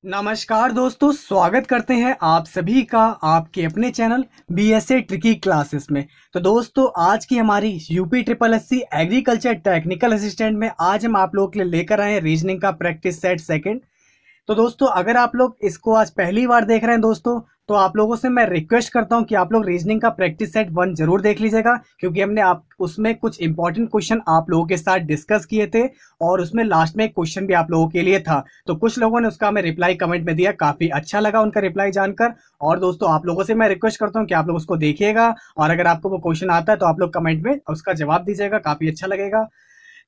नमस्कार दोस्तों, स्वागत करते हैं आप सभी का आपके अपने चैनल बीएसए ट्रिकी क्लासेस में। तो दोस्तों, आज की हमारी UP triple SC agriculture technical assistant में आज हम आप लोगों के लिए लेकर आए हैं रीजनिंग का प्रैक्टिस सेट सेकंड। तो दोस्तों, अगर आप लोग इसको आज पहली बार देख रहे हैं दोस्तों, तो आप लोगों से मैं रिक्वेस्ट करता हूं कि आप लोग रीजनिंग का प्रैक्टिस सेट 1 जरूर देख लीजिएगा, क्योंकि हमने आप उसमें कुछ इंपॉर्टेंट क्वेश्चन आप लोगों के साथ डिस्कस किए थे और उसमें लास्ट में एक क्वेश्चन भी आप लोगों के लिए था। तो कुछ लोगों ने उसका हमें रिप्लाई कमेंट में दिया, काफी अच्छा लगा उनका रिप्लाई जानकर। और दोस्तों, आप लोगों से मैं रिक्वेस्ट करता हूँ कि आप लोग उसको देखिएगा और अगर आपको वो क्वेश्चन आता है तो आप लोग कमेंट में उसका जवाब दीजिएगा, काफी अच्छा लगेगा।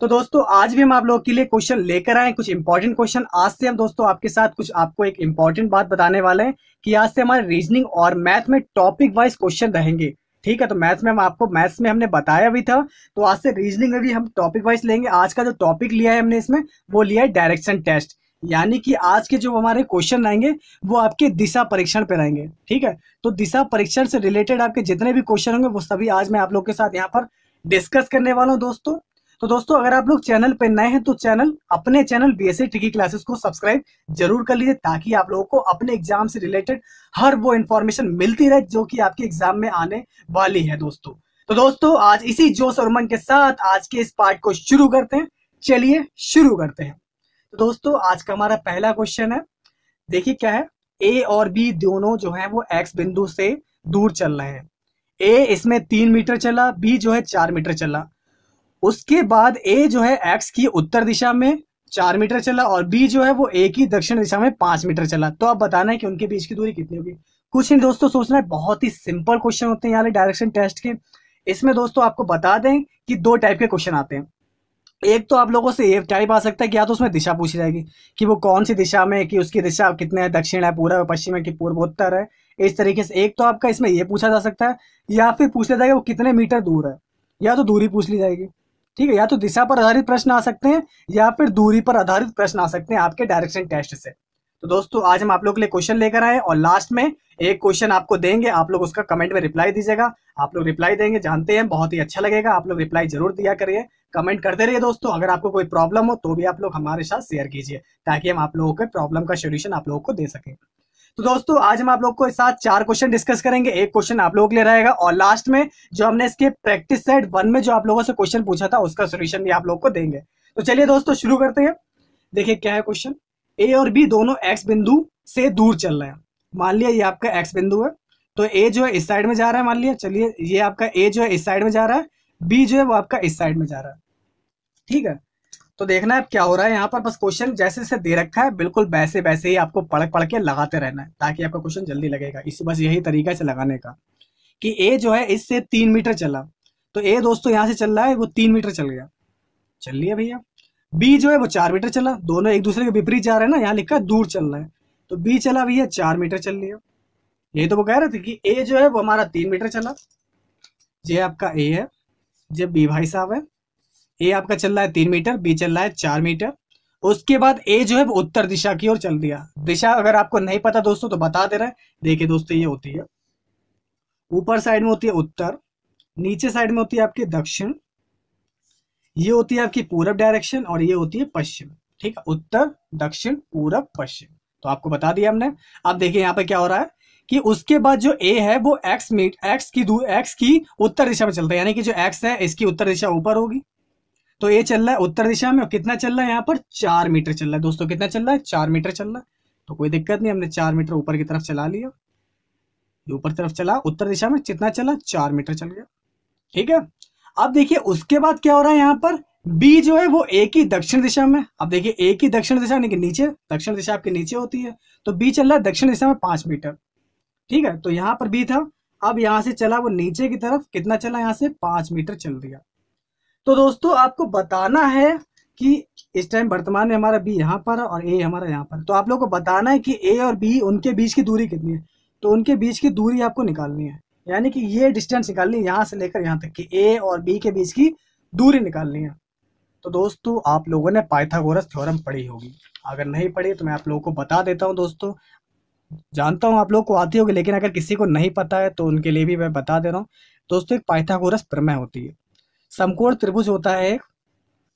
तो दोस्तों, आज भी हम आप लोगों के लिए क्वेश्चन लेकर आए, कुछ इंपॉर्टेंट क्वेश्चन। आज से हम दोस्तों आपके साथ कुछ आपको एक इंपॉर्टेंट बात बताने वाले हैं कि आज से हमारे रीजनिंग और मैथ में टॉपिक वाइज क्वेश्चन रहेंगे। ठीक है, तो मैथ्स में हमने बताया भी था, तो आज से रीजनिंग में भी हम टॉपिक वाइज लेंगे। आज का जो टॉपिक लिया है हमने इसमें, वो लिया है डायरेक्शन टेस्ट, यानी कि आज के जो हमारे क्वेश्चन रहेंगे वो आपके दिशा परीक्षण पे रहेंगे। ठीक है, तो दिशा परीक्षण से रिलेटेड आपके जितने भी क्वेश्चन होंगे वो सभी आज मैं आप लोग के साथ यहाँ पर डिस्कस करने वाला हूँ दोस्तों। तो दोस्तों, अगर आप लोग चैनल पे नए हैं तो अपने चैनल बीएसए ट्रिकी क्लासेस को सब्सक्राइब जरूर कर लीजिए, ताकि आप लोगों को अपने एग्जाम से रिलेटेड हर वो इन्फॉर्मेशन मिलती रहे जो कि आपके एग्जाम में आने वाली है दोस्तों। तो दोस्तों, आज इसी जोश और उमंग के साथ आज के इस पार्ट को शुरू करते हैं। चलिए शुरू करते हैं। तो दोस्तों, आज का हमारा पहला क्वेश्चन है, देखिए क्या है। ए और बी दोनों जो है वो एक्स बिंदु से दूर चल रहे हैं। ए इसमें 3 मीटर चला, बी जो है 4 मीटर चला। उसके बाद ए जो है एक्स की उत्तर दिशा में 4 मीटर चला और बी जो है वो ए की दक्षिण दिशा में 5 मीटर चला। तो अब बताना है कि उनके बीच की दूरी कितनी होगी। कुछ नहीं दोस्तों, सोचना है, बहुत ही सिंपल क्वेश्चन होते हैं यहाँ डायरेक्शन टेस्ट के। इसमें दोस्तों आपको बता दें कि 2 टाइप के क्वेश्चन आते हैं। एक तो आप लोगों से ये टाइप आ सकता है कि या तो उसमें दिशा पूछी जाएगी कि वो कौन सी दिशा में, कि उसकी दिशा कितने है, दक्षिण है, पूर्व पश्चिम है कि पूर्व उत्तर है। इस तरीके से एक तो आपका इसमें ये पूछा जा सकता है, या फिर पूछ लिया जाएगा वो कितने मीटर दूर है, या तो दूरी पूछ ली जाएगी। ठीक है, या तो दिशा पर आधारित प्रश्न आ सकते हैं या फिर दूरी पर आधारित प्रश्न आ सकते हैं आपके डायरेक्शन टेस्ट से। तो दोस्तों, आज हम आप लोग के लिए क्वेश्चन लेकर आए और लास्ट में एक क्वेश्चन आपको देंगे, आप लोग उसका कमेंट में रिप्लाई दीजिएगा। आप लोग रिप्लाई देंगे, जानते हैं, बहुत ही अच्छा लगेगा। आप लोग रिप्लाई जरूर दिया करिए, कमेंट करते रहिए दोस्तों। अगर आपको कोई प्रॉब्लम हो तो भी आप लोग हमारे साथ शेयर कीजिए, ताकि हम आप लोगों के प्रॉब्लम का सोल्यूशन आप लोगों को दे सकें। तो दोस्तों, आज हम आप लोग को साथ 4 क्वेश्चन डिस्कस करेंगे। एक क्वेश्चन आप लोगों के लिए रहेगा और लास्ट में जो हमने इसके प्रैक्टिस सेट 1 में जो आप लोगों से क्वेश्चन पूछा था उसका सोल्यूशन भी आप लोग को देंगे। तो चलिए दोस्तों, शुरू करते हैं। देखिए क्या है क्वेश्चन। ए और बी दोनों एक्स बिंदु से दूर चल रहे हैं। मान लिया ये आपका एक्स बिंदु है, तो ए जो है इस साइड में जा रहा है। मान लिया, चलिए ये आपका ए जो है इस साइड में जा रहा है, बी जो है वो आपका इस साइड में जा रहा है। ठीक है, तो देखना है क्या हो रहा है यहाँ पर। बस क्वेश्चन जैसे से दे रखा है बिल्कुल वैसे वैसे ही आपको पढ़ पढ़ के लगाते रहना है, ताकि आपका क्वेश्चन जल्दी लगेगा। इसी बस यही तरीका से लगाने का कि ए जो है इससे 3 मीटर चला, तो ए दोस्तों यहाँ से चल रहा है, वो 3 मीटर चल गया। चलिए भैया, बी जो है वो 4 मीटर चला, दोनों एक दूसरे के विपरीत जा रहे हैं ना, यहाँ लिखा है दूर चल रहा है, तो बी चला भैया 4 मीटर चल लिया। यही तो वो कह रहे थे कि ए जो है वो हमारा 3 मीटर चला। ये आपका ए है, ये बी भाई साहब है। ए आपका चल रहा है 3 मीटर, बी चल रहा है 4 मीटर। उसके बाद ए जो है वो उत्तर दिशा की ओर चल दिया। दिशा अगर आपको नहीं पता दोस्तों तो बता दे रहे हैं। देखिए दोस्तों, ये होती है ऊपर साइड में होती है उत्तर, नीचे साइड में होती है आपकी दक्षिण, ये होती है आपकी पूरब डायरेक्शन और ये होती है पश्चिम। ठीक है, उत्तर दक्षिण पूरब पश्चिम, तो आपको बता दिया हमने। अब देखिए यहाँ पे क्या हो रहा है कि उसके बाद जो ए है वो एक्स की उत्तर दिशा में चलता है, यानी कि जो एक्स है इसकी उत्तर दिशा ऊपर होगी। तो ये चल रहा है उत्तर दिशा में, और कितना चल रहा है यहाँ पर 4 मीटर चल रहा है दोस्तों। कितना चल रहा है? 4 मीटर चल रहा है। तो कोई दिक्कत नहीं, हमने 4 मीटर ऊपर की तरफ चला लिया। ये ऊपर तरफ चला, उत्तर दिशा में कितना चला? 4 मीटर चल गया। ठीक है, अब देखिए उसके बाद क्या हो रहा है यहाँ पर। बी जो है वो ए की दक्षिण दिशा में। अब देखिए ए की दक्षिण दिशा यानी कि नीचे, दक्षिण दिशा आपके नीचे होती है, तो बी चल रहा है दक्षिण दिशा में 5 मीटर। ठीक है, तो यहाँ पर बी था, अब यहाँ से चला वो नीचे की तरफ, कितना चला? यहाँ से 5 मीटर चल दिया। तो दोस्तों आपको बताना है कि इस टाइम वर्तमान में हमारा बी यहाँ पर और ए हमारा यहाँ पर, तो आप लोगों को बताना है कि ए और बी उनके बीच की दूरी कितनी है। तो उनके बीच की दूरी आपको निकालनी है, यानी कि ये डिस्टेंस निकालनी है यहाँ से लेकर यहाँ तक कि ए और बी के बीच की दूरी निकालनी है। तो दोस्तों आप लोगों ने पाइथागोरस थ्योरम पढ़ी होगी, अगर नहीं पढ़ी तो मैं आप लोगों को बता देता हूँ दोस्तों। जानता हूँ आप लोग को आती होगी, लेकिन अगर किसी को नहीं पता है तो उनके लिए भी मैं बता दे रहा हूँ दोस्तों। एक पाइथागोरस प्रमेय होती है। समकोण त्रिभुज होता है एक,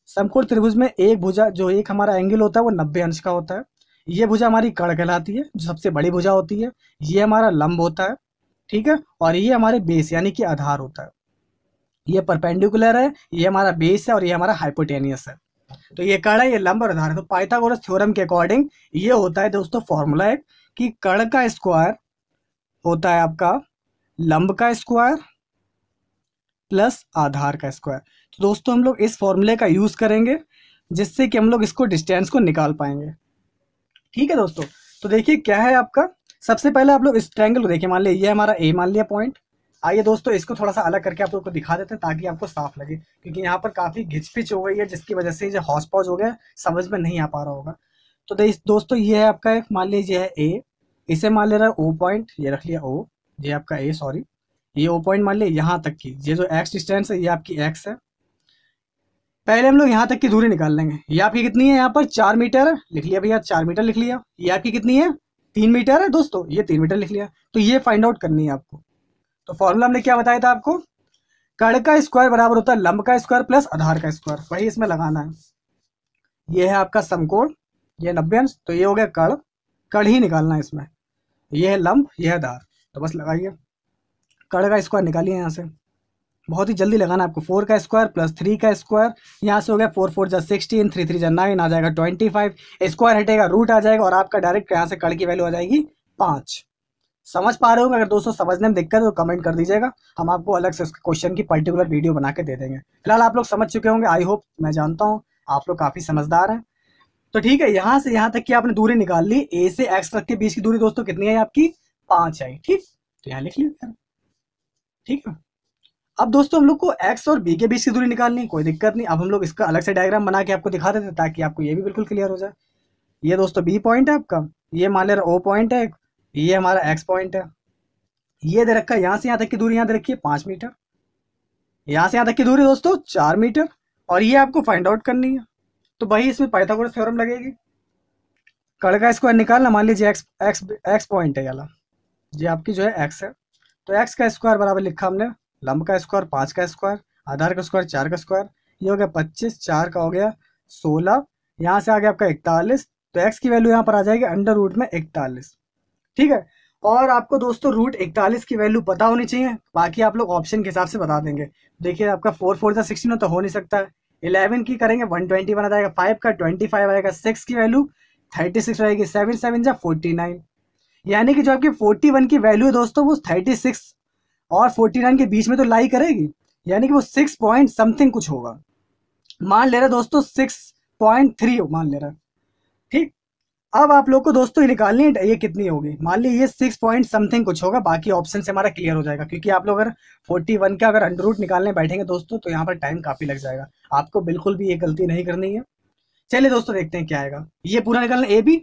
समकोण त्रिभुज में एक भुजा जो एक हमारा एंगल होता है वो 90 अंश का होता है। ये भुजा हमारी कर्ण कहलाती है, जो सबसे बड़ी भुजा होती है। ये हमारा लंब होता है, ठीक है, और ये हमारे बेस यानी कि आधार होता है। ये परपेंडिकुलर है, ये हमारा बेस है, और ये हमारा हाइपोटेनियस है। तो ये कर्ण है, ये लंब और आधार है। तो पाइथागोरस थ्योरम के अकॉर्डिंग ये होता है दोस्तों फॉर्मूला है कि कर्ण का स्क्वायर होता है आपका लंब का स्क्वायर प्लस आधार का स्क्वायर। तो दोस्तों हम लोग इस फॉर्मूले का यूज करेंगे, जिससे कि हम लोग इसको डिस्टेंस को निकाल पाएंगे। ठीक है दोस्तों, तो देखिए क्या है आपका। सबसे पहले आप लोग इस ट्रायंगल को देखिए, मान लिया ये हमारा ए मान लिया पॉइंट। आइए दोस्तों इसको थोड़ा सा अलग करके आप लोग को दिखा देते हैं ताकि आपको साफ लगे, क्योंकि यहाँ पर काफी घिचपिच हो गई है, जिसकी वजह से जो हॉस पॉज हो गया, समझ में नहीं आ पा रहा होगा। तो दोस्तों ये है आपका एक, मान लीजिए है ए, इसे मान ले रहा है ओ पॉइंट, ये रख लिया ओ, ये आपका ए, सॉरी ये ओ पॉइंट मान लिया यहाँ तक की, ये जो एक्स डिस्टेंस है ये आपकी एक्स है। पहले हम लोग यहाँ तक की दूरी निकाल लेंगे। ये आपकी कितनी है, यहाँ पर 4 मीटर है, लिख लिया भैया 4 मीटर लिख लिया। ये आपकी कितनी है, 3 मीटर है दोस्तों, ये 3 मीटर लिख लिया। तो ये फाइंड आउट करनी है आपको। तो फॉर्मूला हमने क्या बताया था आपको, कर्ण का स्क्वायर बराबर होता है लंब का स्क्वायर प्लस आधार का स्क्वायर, वही इसमें लगाना है। ये है आपका समकोण, ये 90 अंश, तो ये हो गया कर्ण, कर्ण ही निकालना है इसमें। ये है लंब, ये है आधार, तो बस लगाइए, कर्ण का स्क्वायर निकालिए यहाँ से। बहुत ही जल्दी लगाना है आपको। 4 का स्क्वायर प्लस 3 का स्क्वायर, यहाँ से हो गया 4 4 जा 16, 3 3 जा 9, आ जाएगा 25, स्क्वायर हटेगा रूट आ जाएगा, और आपका डायरेक्ट यहाँ से कर्ण की वैल्यू आ जाएगी 5। समझ पा रहे होंगे? अगर दोस्तों समझने में दिक्कत है तो कमेंट कर दीजिएगा, हम आपको अलग से क्वेश्चन की पर्टिकुलर वीडियो बना के दे देंगे। फिलहाल आप लोग समझ चुके होंगे, आई होप, मैं जानता हूँ आप लोग काफी समझदार हैं। तो ठीक है, यहाँ से यहाँ तक की आपने दूरी निकाल ली। ए से एक्स तक के बीच की दूरी दोस्तों कितनी है आपकी, 5 है। ठीक, तो यहाँ लिख लीजिए, ठीक है। अब दोस्तों हम लोग को x और b के बीच की दूरी निकालनी है, कोई दिक्कत नहीं। अब हम लोग इसका अलग से डायग्राम बना के आपको दिखा देते हैं ताकि आपको ये भी बिल्कुल क्लियर हो जाए। ये दोस्तों b पॉइंट है आपका, ये मान ले o पॉइंट है, ये हमारा x पॉइंट है। ये दे रखा है यहाँ से यहाँ तक की दूरी, यहाँ दे रखी है 5 मीटर, यहाँ से यहाँ तक की दूरी दोस्तों 4 मीटर, और ये आपको फाइंड आउट करनी है। तो भाई इसमें पाइथागोरस थ्योरम लगेगी। कर्ण का स्क्वायर निकालना, मान लीजिए x पॉइंट है वाला, ये आपकी जो है x है, तो x का स्क्वायर बराबर लिखा हमने लंब का स्क्वायर 5 का स्क्वायर, आधार का स्क्वायर 4 का स्क्वायर, ये हो गया 25, 4 का हो गया 16, यहाँ से आ गया आपका 41। तो x की वैल्यू यहाँ पर आ जाएगी अंडर रूट में 41। ठीक है, और आपको दोस्तों रूट 41 की वैल्यू पता होनी चाहिए, बाकी आप लोग ऑप्शन के हिसाब से बता देंगे। देखिए आपका 4 4 16 तो हो नहीं सकता है, 11 की करेंगे 120 बना जाएगा, 5 का 25 आएगा, 6 की वैल्यू 36 रहेगी, 7 7 जा 49, यानी कि जो आपकी 41 की वैल्यू है दोस्तों वो 36 और 49 के बीच में तो लाई करेगी, यानी कि वो 6 पॉइंट समथिंग कुछ होगा। मान ले रहा दोस्तों 6.3 मान ले रहा। ठीक, अब आप लोग को दोस्तों ये निकालनी है ये कितनी होगी। मान ली ये 6 पॉइंट समथिंग कुछ होगा, बाकी ऑप्शन से हमारा क्लियर हो जाएगा, क्योंकि आप लोग अगर 41 का अगर अंडर रूट निकालने बैठेंगे दोस्तों तो यहाँ पर टाइम काफी लग जाएगा। आपको बिल्कुल भी ये गलती नहीं करनी है। चलिए दोस्तों देखते हैं क्या आएगा। ये पूरा निकालना ए बी,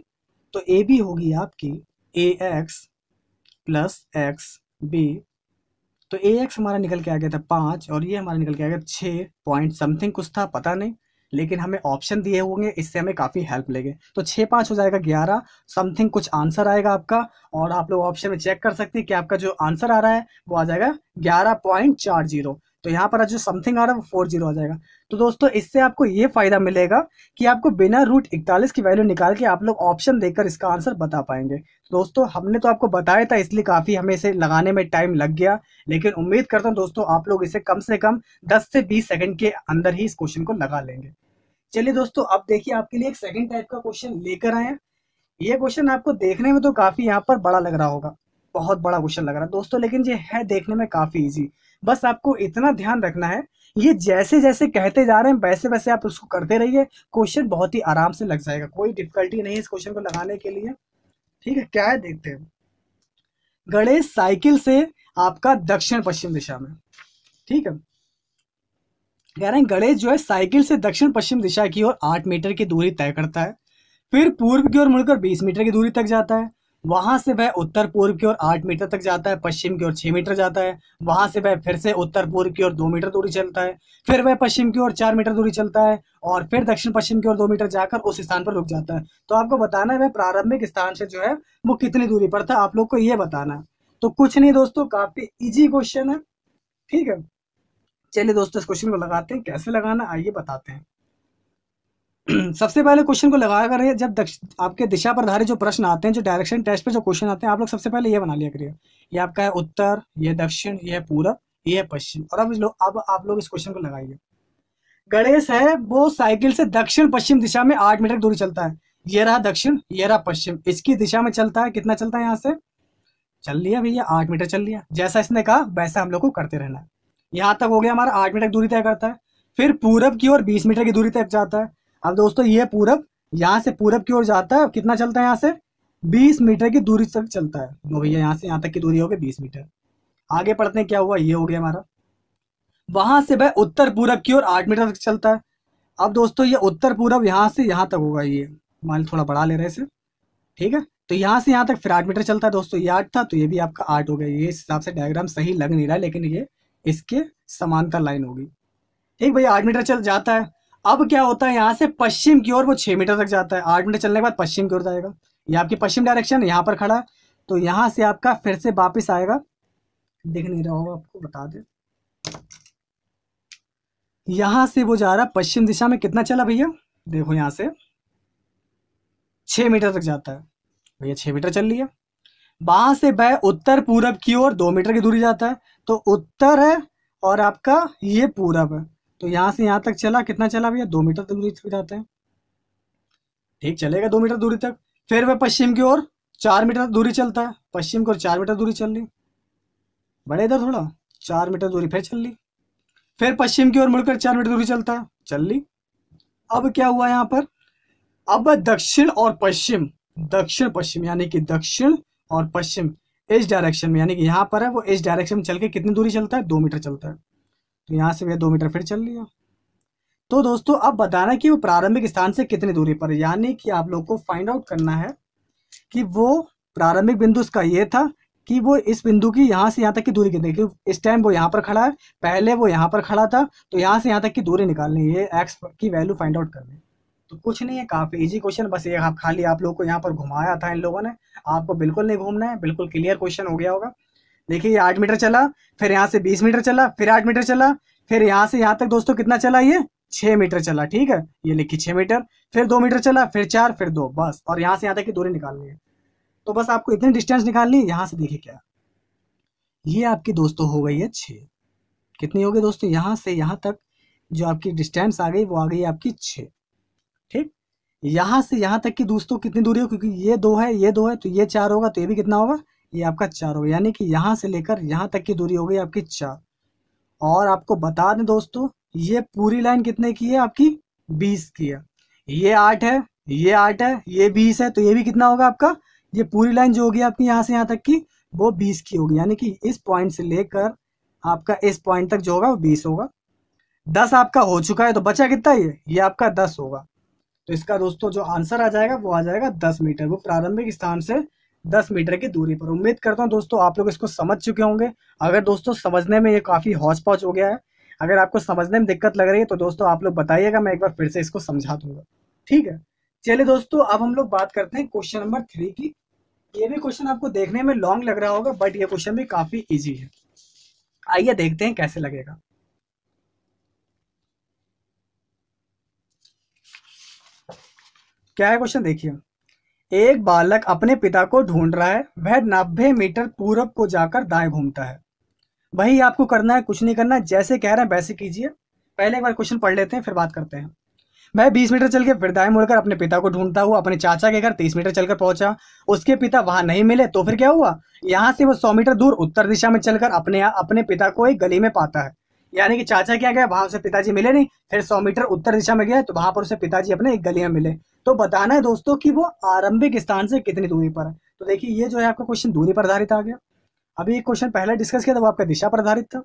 तो ए बी होगी आपकी ए एक्स प्लस एक्स बी, तो ए एक्स हमारा निकल के आ गया था 5, और ये हमारा निकल के आ गया 6 पॉइंट समथिंग कुछ था, पता नहीं, लेकिन हमें ऑप्शन दिए होंगे, इससे हमें काफ़ी हेल्प लेंगे। तो 6 5 हो जाएगा 11 समथिंग कुछ आंसर आएगा आपका, और आप लोग ऑप्शन में चेक कर सकते हैं कि आपका जो आंसर आ रहा है वो आ जाएगा 11.40। तो यहाँ पर जो समथिंग आ रहा है वो 40 आ जाएगा। तो दोस्तों इससे आपको ये फायदा मिलेगा कि आपको बिना रूट 41 की वैल्यू निकाल के आप लोग ऑप्शन देकर इसका आंसर बता पाएंगे। दोस्तों हमने तो आपको बताया था, इसलिए काफ़ी हमें इसे लगाने में टाइम लग गया, लेकिन उम्मीद करता हूँ दोस्तों आप लोग इसे कम से कम 10 से 20 सेकंड के अंदर ही इस क्वेश्चन को लगा लेंगे। चलिए दोस्तों अब देखिए आपके लिए एक सेकंड टाइप का क्वेश्चन लेकर आए हैं। ये क्वेश्चन आपको देखने में तो काफ़ी यहाँ पर बड़ा लग रहा होगा, बहुत बड़ा क्वेश्चन लग रहा है दोस्तों, लेकिन ये है देखने में काफ़ी ईजी। बस आपको इतना ध्यान रखना है, ये जैसे जैसे कहते जा रहे हैं वैसे वैसे आप उसको करते रहिए, क्वेश्चन बहुत ही आराम से लग जाएगा, कोई डिफिकल्टी नहीं है इस क्वेश्चन को लगाने के लिए। ठीक है, क्या है देखते हैं। गणेश साइकिल से आपका दक्षिण पश्चिम दिशा में, ठीक है, कह रहे हैं गणेश जो है साइकिल से दक्षिण पश्चिम दिशा की ओर 8 मीटर की दूरी तय करता है, फिर पूर्व की ओर मुड़कर 20 मीटर की दूरी तक जाता है, वहां से वह उत्तर पूर्व की ओर 8 मीटर तक जाता है, पश्चिम की ओर 6 मीटर जाता है, वहां से वह फिर से उत्तर पूर्व की ओर 2 मीटर दूरी चलता है, फिर वह पश्चिम की ओर 4 मीटर दूरी चलता है, और फिर दक्षिण पश्चिम की ओर 2 मीटर जाकर उस स्थान पर रुक जाता है। तो आपको बताना है वह प्रारंभिक स्थान से जो है वो कितनी दूरी पर था, आप लोग को ये बताना है। तो कुछ नहीं दोस्तों, काफी इजी क्वेश्चन है। ठीक है, चलिए दोस्तों इस क्वेश्चन को लगाते हैं, कैसे लगाना आइए बताते हैं। सबसे पहले क्वेश्चन को लगा करिए, जब आपके दिशा पर आधारित जो प्रश्न आते हैं, जो डायरेक्शन टेस्ट पे जो क्वेश्चन आते हैं, आप लोग सबसे पहले ये बना लिया करिए, ये आपका है उत्तर, ये दक्षिण, ये है पूरब, ये है पश्चिम। और अब आप लोग इस क्वेश्चन को लगाइए। गणेश है वो साइकिल से दक्षिण पश्चिम दिशा में 8 मीटर दूरी चलता है। ये रहा दक्षिण, ये रहा पश्चिम, इसकी दिशा में चलता है। कितना चलता है? यहाँ से चल लिया भैया, 8 मीटर चल लिया। जैसा इसने कहा वैसा हम लोग को करते रहना है। यहाँ तक हो गया हमारा, 8 मीटर दूरी तय करता है। फिर पूरब की ओर 20 मीटर की दूरी तक जाता है। अब दोस्तों ये पूरब, यहाँ से पूरब की ओर जाता है, कितना चलता है? यहाँ से 20 मीटर की दूरी तक चलता है। लो भैया, यहाँ से यहाँ तक की दूरी हो गई 20 मीटर। आगे पढ़ते हैं, क्या हुआ? ये हो गया हमारा। वहां से वह उत्तर पूरब की ओर 8 मीटर तक चलता है। अब दोस्तों ये उत्तर पूरब यहाँ से यहाँ तक होगा, ये मान थोड़ा बढ़ा ले रहे इसे, ठीक है। तो यहाँ से यहाँ तक फिर 8 मीटर चलता है दोस्तों। ये 8 था तो ये भी आपका 8 हो गया। ये इस हिसाब से डायग्राम सही लग नहीं रहा है, लेकिन ये इसके समांतर लाइन होगी। ठीक भैया, 8 मीटर चल जाता है। अब क्या होता है? यहाँ से पश्चिम की ओर वो 6 मीटर तक जाता है। 8 मीटर चलने के बाद पश्चिम की ओर जाएगा। ये आपकी पश्चिम डायरेक्शन, यहाँ पर खड़ा है, तो यहाँ से आपका फिर से वापिस आएगा। दिख नहीं रहा होगा आपको, बता दे। यहाँ से वो जा रहा है पश्चिम दिशा में। कितना चला भैया? देखो यहाँ से 6 मीटर तक जाता है भैया, 6 मीटर चल लिया। वहां से वह उत्तर पूरब की ओर 2 मीटर की दूरी जाता है। तो उत्तर है और आपका ये पूरब है, तो यहाँ से यहाँ तक चला। कितना चला भैया? 2 मीटर तक दूरी तक जाता है। ठीक चलेगा 2 मीटर दूरी तक। फिर वह पश्चिम की ओर 4 मीटर दूरी चलता है। पश्चिम की ओर 4 मीटर दूरी चल ली, बड़े इधर थोड़ा, 4 मीटर दूरी फिर चल ली। फिर पश्चिम की ओर मुड़कर 4 मीटर दूरी चलता है, चल ली। अब क्या हुआ यहाँ पर? अब दक्षिण और पश्चिम, दक्षिण पश्चिम यानी कि दक्षिण और पश्चिम इस डायरेक्शन में, यानी कि यहाँ पर है वो इस डायरेक्शन में चल के कितनी दूरी चलता है? 2 मीटर चलता है। तो यहाँ से वह 2 मीटर फिर चल लिया। तो दोस्तों अब बताना कि वो प्रारंभिक स्थान से कितनी दूरी पर है, यानी कि आप लोग को फाइंड आउट करना है कि वो प्रारंभिक बिंदु उसका ये था कि वो इस बिंदु की यहाँ से यहाँ तक की दूरी कितनी, क्योंकि इस टाइम वो यहाँ पर खड़ा है, पहले वो यहाँ पर खड़ा था, तो यहाँ से यहाँ तक की दूरी निकालनी है, ये एक्स की वैल्यू फाइंड आउट करनी है। तो कुछ नहीं है, काफी इजी क्वेश्चन, बस ये आप खाली आप लोग को यहाँ पर घुमाया था इन लोगों ने, आपको बिल्कुल नहीं घूमना है, बिल्कुल क्लियर क्वेश्चन हो गया होगा। देखिए ये 8 मीटर चला, फिर यहाँ से 20 मीटर चला, फिर 8 मीटर चला, फिर यहाँ से यहाँ तक दोस्तों कितना चला? ये 6 मीटर चला, ठीक है, ये लिखी 6 मीटर, फिर 2 मीटर चला, फिर 4, फिर 2, बस। और यहाँ से यहाँ तक की दूरी निकालनी है। तो बस आपको इतनी डिस्टेंस निकालनी है। यहाँ से देखिए क्या, ये आपकी दोस्तों हो गई है 6। कितनी हो गई दोस्तों? यहाँ से यहाँ तक जो आपकी डिस्टेंस आ गई वो आ गई आपकी 6। ठीक, यहाँ से यहाँ तक की दोस्तों कितनी दूरी हो, क्योंकि ये 2 है, ये 2 है, तो ये 4 होगा, तो ये भी कितना होगा? ये आपका 4 होगा, यानी कि यहाँ से लेकर यहाँ तक की दूरी हो गई आपकी 4। और आपको बता दें दोस्तों, ये पूरी लाइन कितने की है? आपकी 20 की है। ये 8 है, ये 8 है, ये 20 है, तो ये भी कितना होगा आपका? ये पूरी लाइन जो होगी आपकी यहाँ से यहाँ तक की वो 20 की होगी, यानी कि इस पॉइंट से लेकर आपका इस पॉइंट तक जो होगा वो 20 होगा। 10 आपका हो चुका है, तो बचा कितना? ये आपका 10 होगा। तो इसका दोस्तों जो आंसर आ जाएगा वो आ जाएगा 10 मीटर, वो प्रारंभिक स्थान से 10 मीटर की दूरी पर। उम्मीद करता हूँ दोस्तों आप लोग इसको समझ चुके होंगे। अगर दोस्तों समझने में ये काफ़ी हौच पौच हो गया है, अगर आपको समझने में दिक्कत लग रही है, तो दोस्तों आप लोग बताइएगा, मैं एक बार फिर से इसको समझा दूंगा। ठीक है, चलिए दोस्तों अब हम लोग बात करते हैं क्वेश्चन नंबर 3 की। ये भी क्वेश्चन आपको देखने में लॉन्ग लग रहा होगा, बट ये क्वेश्चन भी काफ़ी ईजी है। आइए देखते हैं कैसे लगेगा। क्या है क्वेश्चन, देखिए। एक बालक अपने पिता को ढूंढ रहा है, वह 90 मीटर पूरब को जाकर दाएं घूमता है। वही आपको करना है, कुछ नहीं करना है, जैसे कह रहे हैं वैसे कीजिए। पहले एक बार क्वेश्चन पढ़ लेते हैं, फिर बात करते हैं। वह 20 मीटर चल के फिर दाएं मुड़कर अपने पिता को ढूंढता हुआ अपने चाचा के घर 30 मीटर चलकर पहुंचा। उसके पिता वहां नहीं मिले, तो फिर क्या हुआ? यहाँ से वो 100 मीटर दूर उत्तर दिशा में चलकर अपने पिता को एक गली में पाता है। यानी कि चाचा क्या गया, वहां से पिताजी मिले नहीं, फिर 100 मीटर उत्तर दिशा में गया, तो वहां पर उसे पिताजी अपने एक गली में मिले। तो बताना है दोस्तों कि वो आरंभिक स्थान से कितनी दूरी पर है। तो देखिए ये जो है आपका क्वेश्चन दूरी पर आधारित आ गया। अभी एक क्वेश्चन पहले डिस्कस किया था, वो आपका दिशा पर आधारित था।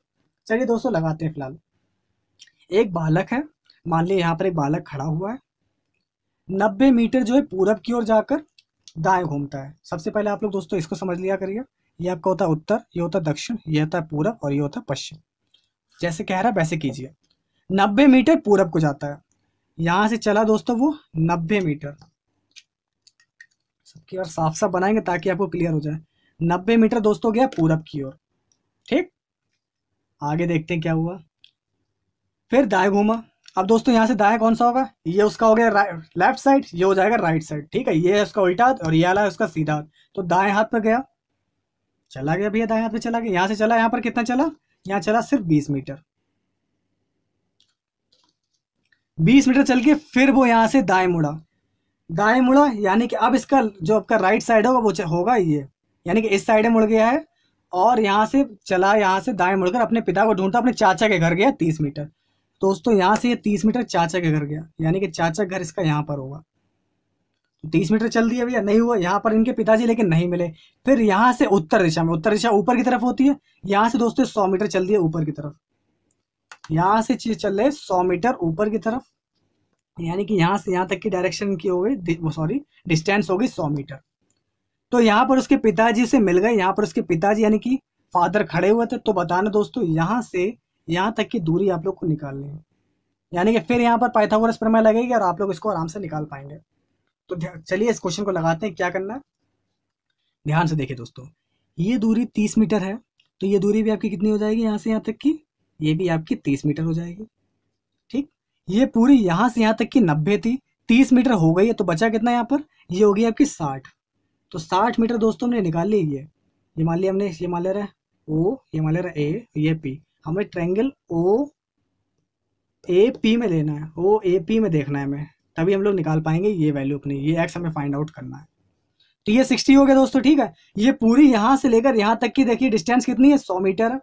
चलिए दोस्तों लगाते हैं। फिलहाल एक बालक है, मान लिया यहाँ पर एक बालक खड़ा हुआ है, 90 मीटर जो है पूरब की ओर जाकर दाएं घूमता है। सबसे पहले आप लोग दोस्तों इसको समझ लिया करिए, ये आपका होता है उत्तर, ये होता है दक्षिण, ये होता है पूरब और ये होता है पश्चिम। जैसे कह रहा है वैसे कीजिए। 90 मीटर पूरब को जाता है, यहां से चला दोस्तों वो 90 मीटर। सबकी बार साफ साफ बनाएंगे ताकि आपको क्लियर हो जाए। 90 मीटर दोस्तों गया पूरब की ओर। ठीक, आगे देखते हैं क्या हुआ। फिर दाएं घूमा। अब दोस्तों यहाँ से दाएं कौन सा होगा, ये उसका हो गया लेफ्ट साइड, ये हो जाएगा राइट साइड, ठीक है। ये है उसका उल्टा हाथ और ये वाला है उसका सीधा हाथ। तो दाएं हाथ पे गया, चला गया भैया, दाएं हाथ पे चला गया। यहाँ से चला, यहाँ पर कितना चला, यहाँ चला सिर्फ 20 मीटर। 20 मीटर चल के फिर वो यहाँ से दाएं मुड़ा, दाएं मुड़ा, यानी कि अब इसका जो आपका राइट साइड होगा वो होगा ये, यानी कि इस साइड में मुड़ गया है। और यहाँ से चला, यहाँ से दाएं मुड़कर अपने पिता को ढूंढता अपने चाचा के घर गया 30 मीटर। दोस्तों यहाँ से ये 30 मीटर चाचा के घर गया, यानी कि चाचा घर इसका यहाँ पर होगा। तो 30 मीटर चल दिया भैया, नहीं हुआ। यहाँ पर इनके पिताजी लेकिन नहीं मिले। फिर यहाँ से उत्तर दिशा में, उत्तर दिशा ऊपर की तरफ होती है, यहाँ से दोस्तों 100 मीटर चल दिया ऊपर की तरफ। यहाँ से चीज चल रहे 100 मीटर ऊपर की तरफ, यानी कि यहाँ से यहाँ तक की डायरेक्शन की हो गई, सॉरी डिस्टेंस हो गई 100 मीटर। तो यहाँ पर उसके पिताजी से मिल गए, यहाँ पर उसके पिताजी यानी कि फादर खड़े हुए थे। तो बताना दोस्तों यहाँ से यहाँ तक की दूरी आप लोग को निकालनी है, यानी कि फिर यहाँ पर पाइथागोरस प्रमेय लगेगी और आप लोग इसको आराम से निकाल पाएंगे। तो चलिए इस क्वेश्चन को लगाते हैं, क्या करना है ध्यान से देखिए दोस्तों। ये दूरी 30 मीटर है, तो ये दूरी भी आपकी कितनी हो जाएगी, यहाँ से यहाँ तक की, ये भी आपकी 30 मीटर हो जाएगी, ठीक। ये पूरी यहाँ से यहाँ तक की 90 थी, 30 मीटर हो गई है, तो बचा कितना यहाँ पर, ये होगी आपकी 60। तो 60 मीटर दोस्तों हमने निकाल ली। ये मान लिया हमने, ये मान ले रहा है ओ, ये मान ले रहा है ए, ये पी। हमें ट्रायंगल ओ ए पी में लेना है, ओ ए पी में देखना है हमें, तभी हम लोग निकाल पाएंगे ये वैल्यू अपनी, ये एक्स हमें फाइंड आउट करना है। तो ये 60 हो गया दोस्तों, ठीक है। ये पूरी यहाँ से लेकर यहाँ तक की देखिए डिस्टेंस कितनी है, 100 मीटर,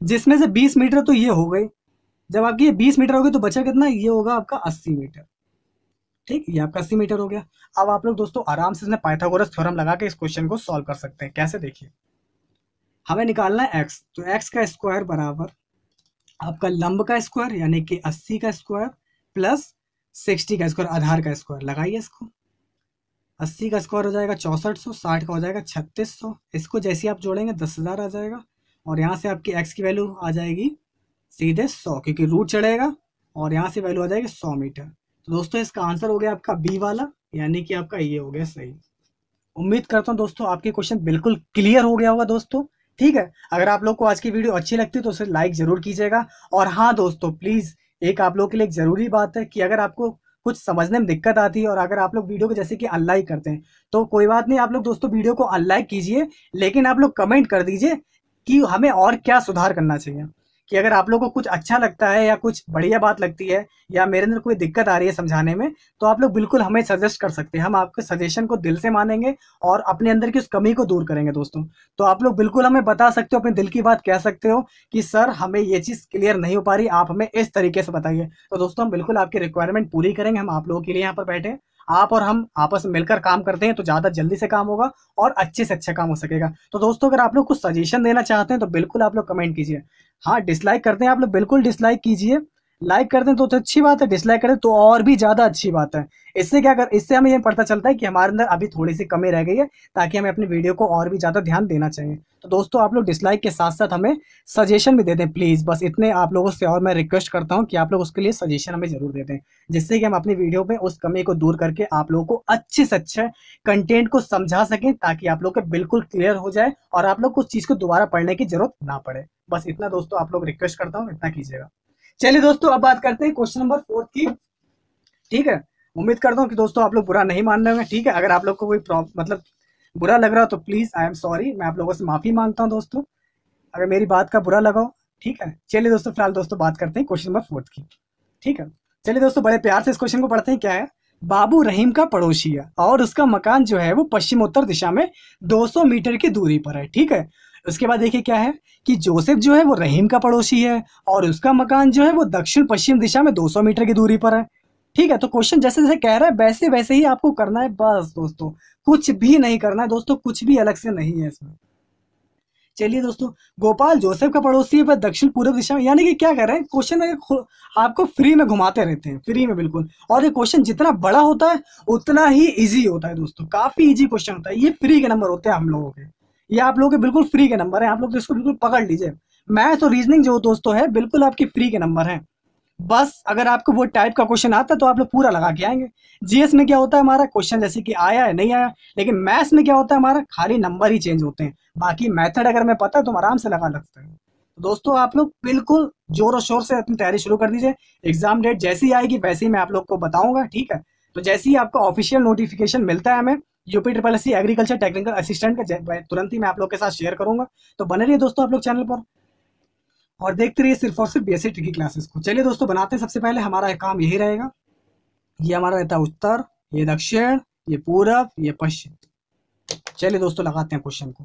जिसमें से 20 मीटर तो ये हो गई। जब आपकी ये 20 मीटर हो गई तो बचा कितना, ये होगा आपका 80 मीटर, ठीक। ये आपका 80 मीटर हो गया। अब आप लोग दोस्तों आराम से इसमें पाइथागोरस थ्योरम लगा के इस क्वेश्चन को सॉल्व कर सकते हैं। कैसे, देखिए हमें निकालना है एक्स, तो एक्स का स्क्वायर बराबर आपका लंब का स्क्वायर यानी कि 80 का स्क्वायर प्लस 60 का स्क्वायर, आधार का स्क्वायर। लगाइए इसको, 80 का स्क्वायर हो जाएगा 6400, 60 का हो जाएगा 3600। इसको जैसे आप जोड़ेंगे 10,000 आ जाएगा, और यहाँ से आपकी एक्स की वैल्यू आ जाएगी सीधे 100, क्योंकि रूट चढ़ेगा, और यहाँ से वैल्यू आ जाएगी 100 मीटर। तो दोस्तों इसका आंसर हो गया आपका बी वाला, यानी कि आपका ये हो गया सही। उम्मीद करता हूँ दोस्तों आपके क्वेश्चन बिल्कुल क्लियर हो गया होगा दोस्तों, ठीक है। अगर आप लोग को आज की वीडियो अच्छी लगती है तो उसे लाइक जरूर कीजिएगा। और हाँ दोस्तों प्लीज एक आप लोग के लिए एक जरूरी बात है कि अगर आपको कुछ समझने में दिक्कत आती है और अगर आप लोग वीडियो को जैसे कि अनलाइक करते हैं तो कोई बात नहीं, आप लोग दोस्तों वीडियो को अनलाइक कीजिए, लेकिन आप लोग कमेंट कर दीजिए कि हमें और क्या सुधार करना चाहिए। कि अगर आप लोगों को कुछ अच्छा लगता है या कुछ बढ़िया बात लगती है या मेरे अंदर कोई दिक्कत आ रही है समझाने में, तो आप लोग बिल्कुल हमें सजेस्ट कर सकते हैं। हम आपके सजेशन को दिल से मानेंगे और अपने अंदर की उस कमी को दूर करेंगे दोस्तों। तो आप लोग बिल्कुल हमें बता सकते हो, अपने दिल की बात कह सकते हो कि सर हमें ये चीज़ क्लियर नहीं हो पा रही, आप हमें इस तरीके से बताइए। तो दोस्तों हम बिल्कुल आपकी रिक्वायरमेंट पूरी करेंगे। हम आप लोगों के लिए यहाँ पर बैठे, आप और हम आपस में मिलकर काम करते हैं तो ज़्यादा जल्दी से काम होगा और अच्छे से अच्छा काम हो सकेगा। तो दोस्तों अगर आप लोग कुछ सजेशन देना चाहते हैं तो बिल्कुल आप लोग कमेंट कीजिए। हाँ डिसलाइक करते हैं आप लोग बिल्कुल डिसलाइक कीजिए, लाइक करते हैं तो अच्छी बात है, डिसलाइक करें तो और भी ज़्यादा अच्छी बात है। इससे हमें ये पता चलता है कि हमारे अंदर अभी थोड़ी सी कमी रह गई है, ताकि हमें अपनी वीडियो को और भी ज़्यादा ध्यान देना चाहिए। तो दोस्तों आप लोग डिसलाइक के साथ साथ हमें सजेशन भी दे दें प्लीज़, बस इतने आप लोगों से और मैं रिक्वेस्ट करता हूँ कि आप लोग उसके लिए सजेशन हमें ज़रूर दे दें, जिससे कि हम अपनी वीडियो में उस कमी को दूर करके आप लोगों को अच्छे से अच्छे कंटेंट को समझा सकें, ताकि आप लोग को बिल्कुल क्लियर हो जाए और आप लोग को उस चीज़ को दोबारा पढ़ने की जरूरत ना पड़े। बस इतना दोस्तों आप लोग रिक्वेस्ट करता हूँ, इतना कीजिएगा। चलिए दोस्तों अब बात करते हैं क्वेश्चन नंबर 4 की, ठीक है। उम्मीद करता हूँ कि दोस्तों आप लोग बुरा नहीं मान रहे होंगे, ठीक है। अगर आप लोग को कोई मतलब बुरा लग रहा हो तो प्लीज़ आई एम सॉरी, मैं आप लोगों से माफ़ी मांगता हूँ दोस्तों अगर मेरी बात का बुरा लगा हो, ठीक है। चलिए दोस्तों फिलहाल दोस्तों बात करते हैं क्वेश्चन नंबर 4 की, ठीक है। चलिए दोस्तों बड़े प्यार से इस क्वेश्चन को पढ़ते हैं। क्या है, बाबू रहीम का पड़ोसी है और उसका मकान जो है वो पश्चिम उत्तर दिशा में 200 मीटर की दूरी पर है, ठीक है। उसके बाद देखिए क्या है कि जोसेफ जो है वो रहीम का पड़ोसी है और उसका मकान जो है वो दक्षिण पश्चिम दिशा में 200 मीटर की दूरी पर है, ठीक है। तो क्वेश्चन जैसे जैसे कह रहा है वैसे वैसे ही आपको करना है, बस दोस्तों कुछ भी नहीं करना है दोस्तों, कुछ भी अलग से नहीं है इसमें। चलिए दोस्तों, गोपाल जोसेफ का पड़ोसी है वह दक्षिण पूर्व दिशा में, यानी कि क्या कर रहे हैं क्वेश्चन में आपको फ्री में घुमाते रहते हैं, फ्री में बिल्कुल। और ये क्वेश्चन जितना बड़ा होता है उतना ही इजी होता है दोस्तों, काफी इजी क्वेश्चन होता है। ये फ्री के नंबर होते हैं हम लोगों के, ये आप लोगों के बिल्कुल फ्री के नंबर है, आप लोग तो इसको बिल्कुल पकड़ लीजिए। मैथ और रीजनिंग जो दोस्तों है बिल्कुल आपकी फ्री के नंबर है। बस अगर आपको वो टाइप का क्वेश्चन आता है तो आप लोग पूरा लगा के आएंगे। जीएस में क्या होता है हमारा क्वेश्चन जैसे कि आया है नहीं आया, लेकिन मैथ्स में क्या होता है हमारा खाली नंबर ही चेंज होते हैं, बाकी मेथड अगर मैं पता है तो हम आराम से लगा सकते हैं। तो दोस्तों आप लोग बिल्कुल जोर और शोर से अपनी तैयारी शुरू कर दीजिए। एग्जाम डेट जैसी ही आएगी वैसे ही मैं आप लोग को बताऊंगा, ठीक है। तो जैसे ही आपको ऑफिशियल नोटिफिकेशन मिलता है हमें UP triple S C agriculture technical assistant का, तुरंत ही मैं आप लोग के साथ शेयर करूंगा। तो बने रहिए दोस्तों आप लोग चैनल पर और देखते रहिए सिर्फ और सिर्फ बीएससी ट्रिकी क्लासेस को। चलिए दोस्तों बनाते हैं। सबसे पहले हमारा काम यही रहेगा, ये हमारा रहता है उत्तर, ये दक्षिण, ये पूरब, ये पश्चिम। चलिए दोस्तों लगाते हैं क्वेश्चन को।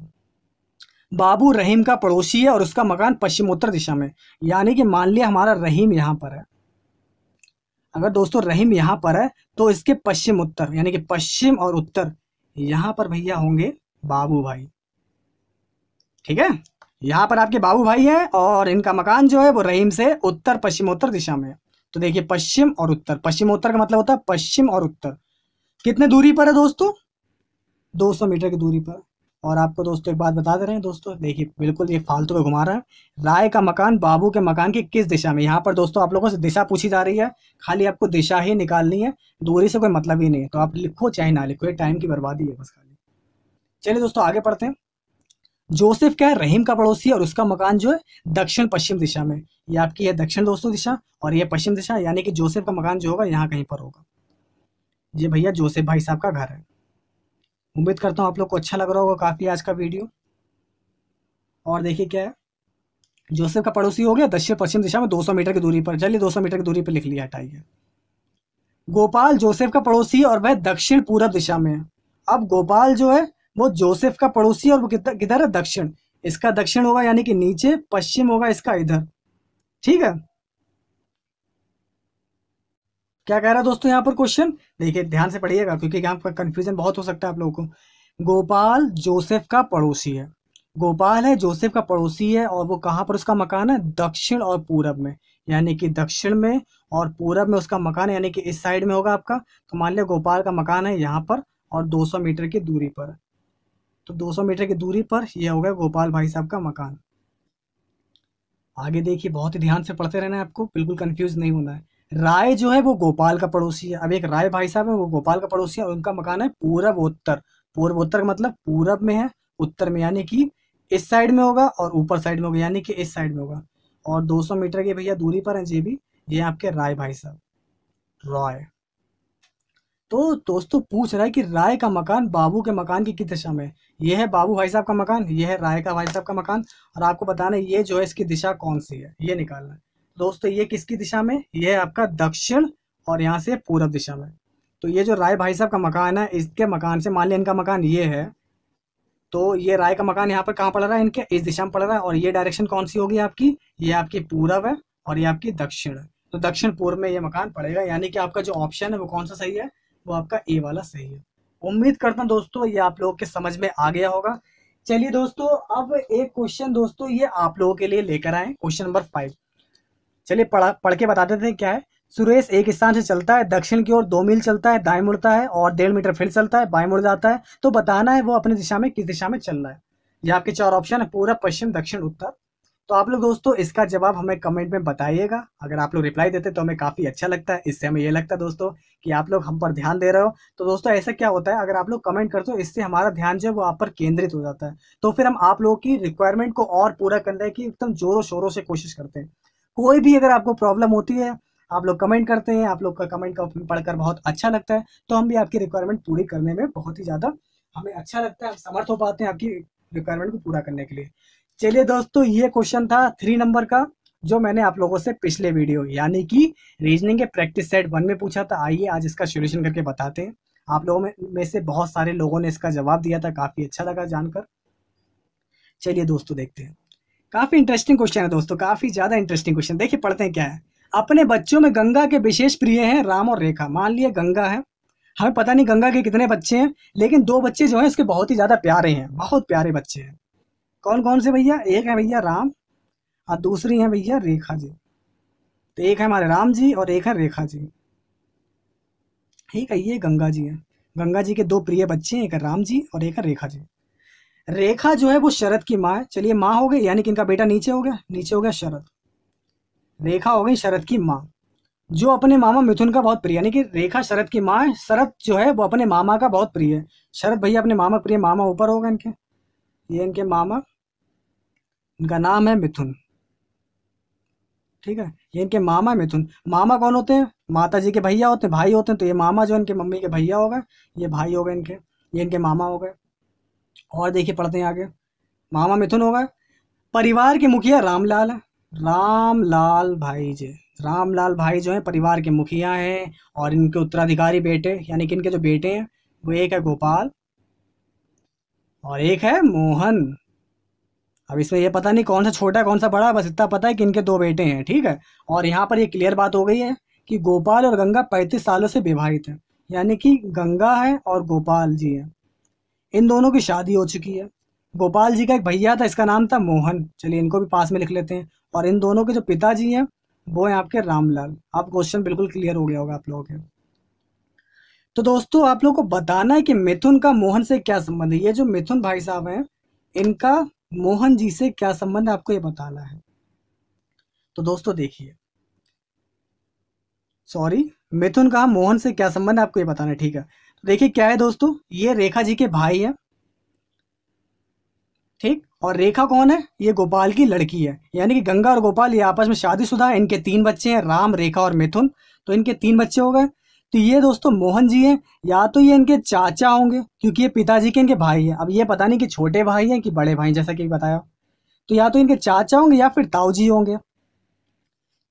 बाबू रहीम का पड़ोसी है और उसका मकान पश्चिमोत्तर दिशा में, यानी कि मान लिया हमारा रहीम यहाँ पर है। अगर दोस्तों रहीम यहाँ पर है तो इसके पश्चिम उत्तर यानी कि पश्चिम और उत्तर यहाँ पर भैया होंगे बाबू भाई, ठीक है। यहाँ पर आपके बाबू भाई है और इनका मकान जो है वो रहीम से उत्तर पश्चिमोत्तर दिशा में है। तो देखिए पश्चिम और उत्तर, पश्चिमोत्तर का मतलब होता है पश्चिम और उत्तर। कितने दूरी पर है दोस्तों? 200 मीटर की दूरी पर। और आपको दोस्तों एक बात बता दे रहे हैं दोस्तों, देखिए बिल्कुल ये फालतू को घुमा रहा है। राय का मकान बाबू के मकान की किस दिशा में? यहाँ पर दोस्तों आप लोगों से दिशा पूछी जा रही है, खाली आपको दिशा ही निकालनी है, दूरी से कोई मतलब ही नहीं है। तो आप लिखो चाहे ना लिखो, ये टाइम की बर्बादी है बस खाली। चलिए दोस्तों आगे पढ़ते हैं। जोसेफ क्या है? रहीम का पड़ोसी है और उसका मकान जो है दक्षिण पश्चिम दिशा में। ये आपकी है दक्षिण दोस्तों दिशा और ये पश्चिम दिशा, यानी कि जोसेफ का मकान जो होगा यहाँ कहीं पर होगा। ये भैया जोसेफ भाई साहब का घर है। उम्मीद करता हूँ आप लोग को अच्छा लग रहा होगा काफी आज का वीडियो। और देखिए क्या है, जोसेफ का पड़ोसी हो गया दक्षिण पश्चिम दिशा में 200 मीटर की दूरी पर। चलिए 200 मीटर की दूरी पर लिख लिया, हटाइए। गोपाल जोसेफ का पड़ोसी है और वह दक्षिण पूरब दिशा में है। अब गोपाल जो है वो जोसेफ का पड़ोसी है और वो किधर है? दक्षिण। इसका दक्षिण होगा यानी कि नीचे, पश्चिम होगा इसका इधर, ठीक है। क्या कह रहा है दोस्तों यहाँ पर क्वेश्चन? देखिए ध्यान से पढ़िएगा क्योंकि यहाँ पर कंफ्यूजन बहुत हो सकता है आप लोगों को। गोपाल जोसेफ का पड़ोसी है, गोपाल है जोसेफ का पड़ोसी है और वो कहाँ पर उसका मकान है? दक्षिण और पूरब में, यानी कि दक्षिण में और पूरब में उसका मकान है, यानी कि इस साइड में होगा आपका। तो मान लिया गोपाल का मकान है यहाँ पर और 200 मीटर की दूरी पर। तो 200 मीटर की दूरी पर यह हो गया गोपाल भाई साहब का मकान। आगे देखिए बहुत ही ध्यान से पढ़ते रहना है आपको, बिल्कुल कंफ्यूज नहीं होना है। राय जो है वो गोपाल का पड़ोसी है। अब एक राय भाई साहब है वो गोपाल का पड़ोसी है और उनका मकान है पूरब उत्तर। पूर्व उत्तर का मतलब पूरब में है, उत्तर में यानी कि इस साइड में होगा और ऊपर साइड में होगा यानी कि इस साइड में होगा। और 200 मीटर के भैया दूरी पर है जे भी, ये आपके राय भाई साहब, राय। तो दोस्तों पूछ रहा है कि राय का मकान बाबू के मकान की किस दिशा में? ये है बाबू भाई साहब का मकान, ये है राय का भाई साहब का मकान और आपको बताना है ये जो है इसकी दिशा कौन सी है, ये निकालना है। दोस्तों ये किसकी दिशा में? ये है आपका दक्षिण और यहाँ से पूरब दिशा में। तो ये जो राय भाई साहब का मकान है इसके मकान से, मान लिया इनका मकान ये है, तो ये राय का मकान यहाँ पर कहाँ पड़ रहा है? इनके इस दिशा में पड़ रहा है। और ये डायरेक्शन कौन सी होगी आपकी? ये आपकी पूरब है और ये आपकी दक्षिण है। तो दक्षिण पूर्व में ये मकान पड़ेगा, यानी कि आपका जो ऑप्शन है वो कौन सा सही है? वो आपका ए वाला सही है। उम्मीद करता हूँ दोस्तों ये आप लोगों के समझ में आ गया होगा। चलिए दोस्तों अब एक क्वेश्चन दोस्तों ये आप लोगों के लिए लेकर आए, क्वेश्चन नंबर 5। चलिए पढ़ के बता देते हैं क्या है। सुरेश एक स्थान से चलता है, दक्षिण की ओर 2 मील चलता है, दाएं मुड़ता है और 1.5 मीटर फिर चलता है, बाएं मुड़ जाता है। तो बताना है वो अपनी दिशा में किस दिशा में चल रहा है। ये आपके 4 ऑप्शन है, पूरब, पश्चिम, दक्षिण, उत्तर। तो आप लोग दोस्तों इसका जवाब हमें कमेंट में बताइएगा। अगर आप लोग रिप्लाई देते तो हमें काफ़ी अच्छा लगता है। इससे हमें ये लगता है दोस्तों कि आप लोग हम पर ध्यान दे रहे हो। तो दोस्तों ऐसा क्या होता है, अगर आप लोग कमेंट करते हो इससे हमारा ध्यान जो है वो आप पर केंद्रित हो जाता है। तो फिर हम आप लोगों की रिक्वायरमेंट को और पूरा करने की एकदम जोरों शोरों से कोशिश करते हैं। कोई भी अगर आपको प्रॉब्लम होती है आप लोग कमेंट करते हैं, आप लोग का कमेंट का पढ़कर बहुत अच्छा लगता है। तो हम भी आपकी रिक्वायरमेंट पूरी करने में बहुत ही ज़्यादा हमें अच्छा लगता है, हम समर्थ हो पाते हैं आपकी रिक्वायरमेंट को पूरा करने के लिए। चलिए दोस्तों ये क्वेश्चन था 3 नंबर का जो मैंने आप लोगों से पिछले वीडियो यानी कि रीजनिंग के प्रैक्टिस सेट 1 में पूछा था। आइए आज इसका सॉल्यूशन करके बताते हैं। आप लोगों में से बहुत सारे लोगों ने इसका जवाब दिया था, काफ़ी अच्छा लगा जानकर। चलिए दोस्तों देखते हैं, काफ़ी इंटरेस्टिंग क्वेश्चन है दोस्तों, काफ़ी ज़्यादा इंटरेस्टिंग क्वेश्चन। देखिए पढ़ते हैं क्या है। अपने बच्चों में गंगा के विशेष प्रिय हैं राम और रेखा। मान लिया गंगा है, हमें पता नहीं गंगा के कितने बच्चे हैं, लेकिन 2 बच्चे जो हैं इसके बहुत ही ज़्यादा प्यारे हैं, बहुत प्यारे बच्चे हैं। कौन कौन से भैया? एक है भैया राम और दूसरी है भैया रेखा जी। तो एक है हमारे राम जी और एक है रेखा जी, ठीक है। ये गंगा जी है, गंगा जी के 2 प्रिय बच्चे हैं, एक है राम जी और एक है रेखा जी। रेखा जो है वो शरद की माँ है। चलिए माँ हो गई यानी कि इनका बेटा नीचे हो गया, नीचे हो गया शरद। रेखा हो गई शरद की माँ जो अपने मामा मिथुन का बहुत प्रिय, यानी कि रेखा शरद की माँ है, शरद जो है वो अपने मामा का बहुत प्रिय है। शरद भैया अपने मामा प्रिय, मामा ऊपर होगा इनके, ये इनके मामा, इनका नाम है मिथुन। ठीक है। ये इनके मामा मिथुन। मामा कौन होते हैं? माता जी के भैया होते हैं, भाई होते हैं। तो ये मामा जो इनके मम्मी के भैया हो गए, ये भाई हो गए इनके, ये इनके मामा हो गए। और देखिए पढ़ते हैं आगे। मामा मिथुन हो गए। परिवार के मुखिया रामलाल है। रामलाल भाई जी, रामलाल भाई जो है परिवार के मुखिया हैं। और इनके उत्तराधिकारी बेटे, यानी कि इनके जो बेटे हैं वो एक है गोपाल और एक है मोहन। अब इसमें ये पता नहीं कौन सा छोटा है कौन सा बड़ा है, बस इतना पता है कि इनके दो बेटे हैं। ठीक है। और यहाँ पर ये क्लियर बात हो गई है कि गोपाल और गंगा 35 सालों से विवाहित हैं। यानी कि गंगा है और गोपाल जी हैं, इन दोनों की शादी हो चुकी है। गोपाल जी का एक भैया था, इसका नाम था मोहन। चलिए इनको भी पास में लिख लेते हैं। और इन दोनों के जो पिताजी हैं वो हैं आपके रामलाल। आप क्वेश्चन बिल्कुल क्लियर हो गया होगा आप लोगों के। तो दोस्तों आप लोगों को बताना है कि मिथुन का मोहन से क्या संबंध है। ये जो मिथुन भाई साहब हैं इनका मोहन जी से क्या संबंध है, आपको ये बताना है। तो दोस्तों देखिए, सॉरी, मिथुन का मोहन से क्या संबंध है आपको ये बताना है। ठीक है। तो देखिए क्या है दोस्तों, ये रेखा जी के भाई है। ठीक। और रेखा कौन है? ये गोपाल की लड़की है। यानी कि गंगा और गोपाल ये आपस में शादीशुदा है। इनके 3 बच्चे हैं, राम, रेखा और मिथुन। तो इनके 3 बच्चे हो गए। तो ये दोस्तों मोहन जी हैं, या तो ये इनके चाचा होंगे क्योंकि ये पिताजी के इनके भाई हैं। अब ये पता नहीं कि छोटे भाई हैं कि बड़े भाई, जैसा कि बताया। तो या तो इनके चाचा होंगे या फिर ताऊ जी होंगे।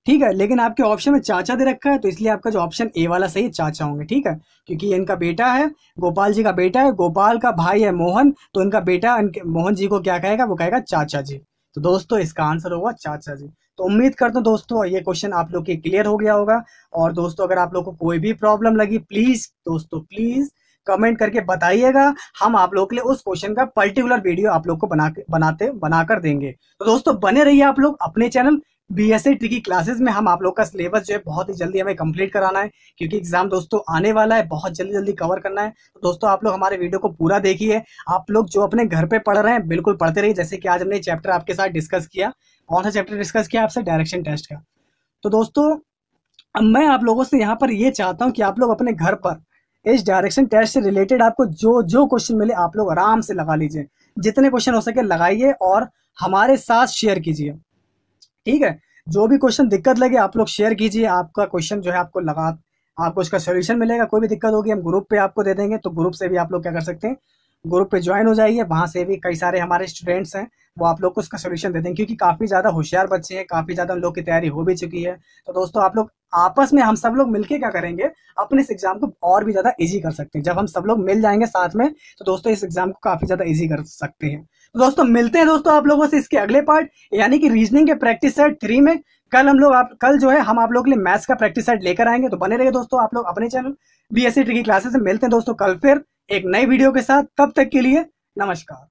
ठीक है। लेकिन आपके ऑप्शन में चाचा दे रखा है, तो इसलिए आपका जो ऑप्शन ए वाला सही है, चाचा होंगे। ठीक है। क्योंकि ये इनका बेटा है, गोपाल जी का बेटा है, गोपाल का भाई है मोहन। तो इनका बेटा इनके मोहन जी को क्या कहेगा? वो कहेगा चाचा जी। तो दोस्तों इसका आंसर होगा चाचा जी। तो उम्मीद करता हूँ दोस्तों ये क्वेश्चन आप लोग के क्लियर हो गया होगा। और दोस्तों अगर आप लोग को कोई भी प्रॉब्लम लगी, प्लीज दोस्तों प्लीज कमेंट करके बताइएगा। हम आप लोग के लिए उस क्वेश्चन का पर्टिकुलर वीडियो आप लोग को बनाकर देंगे। तो दोस्तों बने रहिए आप लोग अपने चैनल बीएसए ट्रिकी क्लासेस में। हम आप लोग का सिलेबस जो है बहुत ही जल्दी हमें कंप्लीट कराना है, क्योंकि एग्जाम दोस्तों आने वाला है, बहुत जल्दी जल्दी कवर करना है। तो दोस्तों आप लोग हमारे वीडियो को पूरा देखिए। आप लोग जो अपने घर पे पढ़ रहे हैं बिल्कुल पढ़ते रहिए। जैसे कि आज हमने चैप्टर आपके साथ डिस्कस किया। कौन सा चैप्टर डिस्कस किया आपसे? डायरेक्शन टेस्ट का। तो दोस्तों अब मैं आप लोगों से यहाँ पर ये चाहता हूँ कि आप लोग अपने घर पर इस डायरेक्शन टेस्ट से रिलेटेड आपको जो जो क्वेश्चन मिले आप लोग आराम से लगा लीजिए। जितने क्वेश्चन हो सके लगाइए और हमारे साथ शेयर कीजिए। ठीक है। जो भी क्वेश्चन दिक्कत लगे आप लोग शेयर कीजिए। आपका क्वेश्चन जो है आपको लगा, आपको उसका सोल्यूशन मिलेगा। कोई भी दिक्कत होगी हम ग्रुप पे आपको दे देंगे। तो ग्रुप से भी आप लोग क्या कर सकते हैं, ग्रुप पे ज्वाइन हो जाइए। वहां से भी कई सारे हमारे स्टूडेंट्स हैं, वो आप लोग को उसका सोल्यूशन दे देंगे। क्योंकि काफी ज्यादा होशियार बच्चे हैं, काफी ज्यादा उन लोग की तैयारी हो भी चुकी है। तो दोस्तों आप लोग आपस में, हम सब लोग मिलकर क्या करेंगे, अपने इस एग्जाम को और भी ज्यादा इजी कर सकते हैं। जब हम सब लोग मिल जाएंगे साथ में तो दोस्तों इस एग्जाम को काफी ज्यादा इजी कर सकते हैं। तो दोस्तों मिलते हैं दोस्तों आप लोगों से इसके अगले पार्ट, यानी कि रीजनिंग के प्रैक्टिस सेट 3 में। कल जो है हम आप लोगों के लिए मैथ्स का प्रैक्टिस सेट लेकर आएंगे। तो बने रहिए दोस्तों आप लोग अपने चैनल बीएससी ट्रिकी क्लासेस में। मिलते हैं दोस्तों कल फिर एक नई वीडियो के साथ। तब तक के लिए नमस्कार।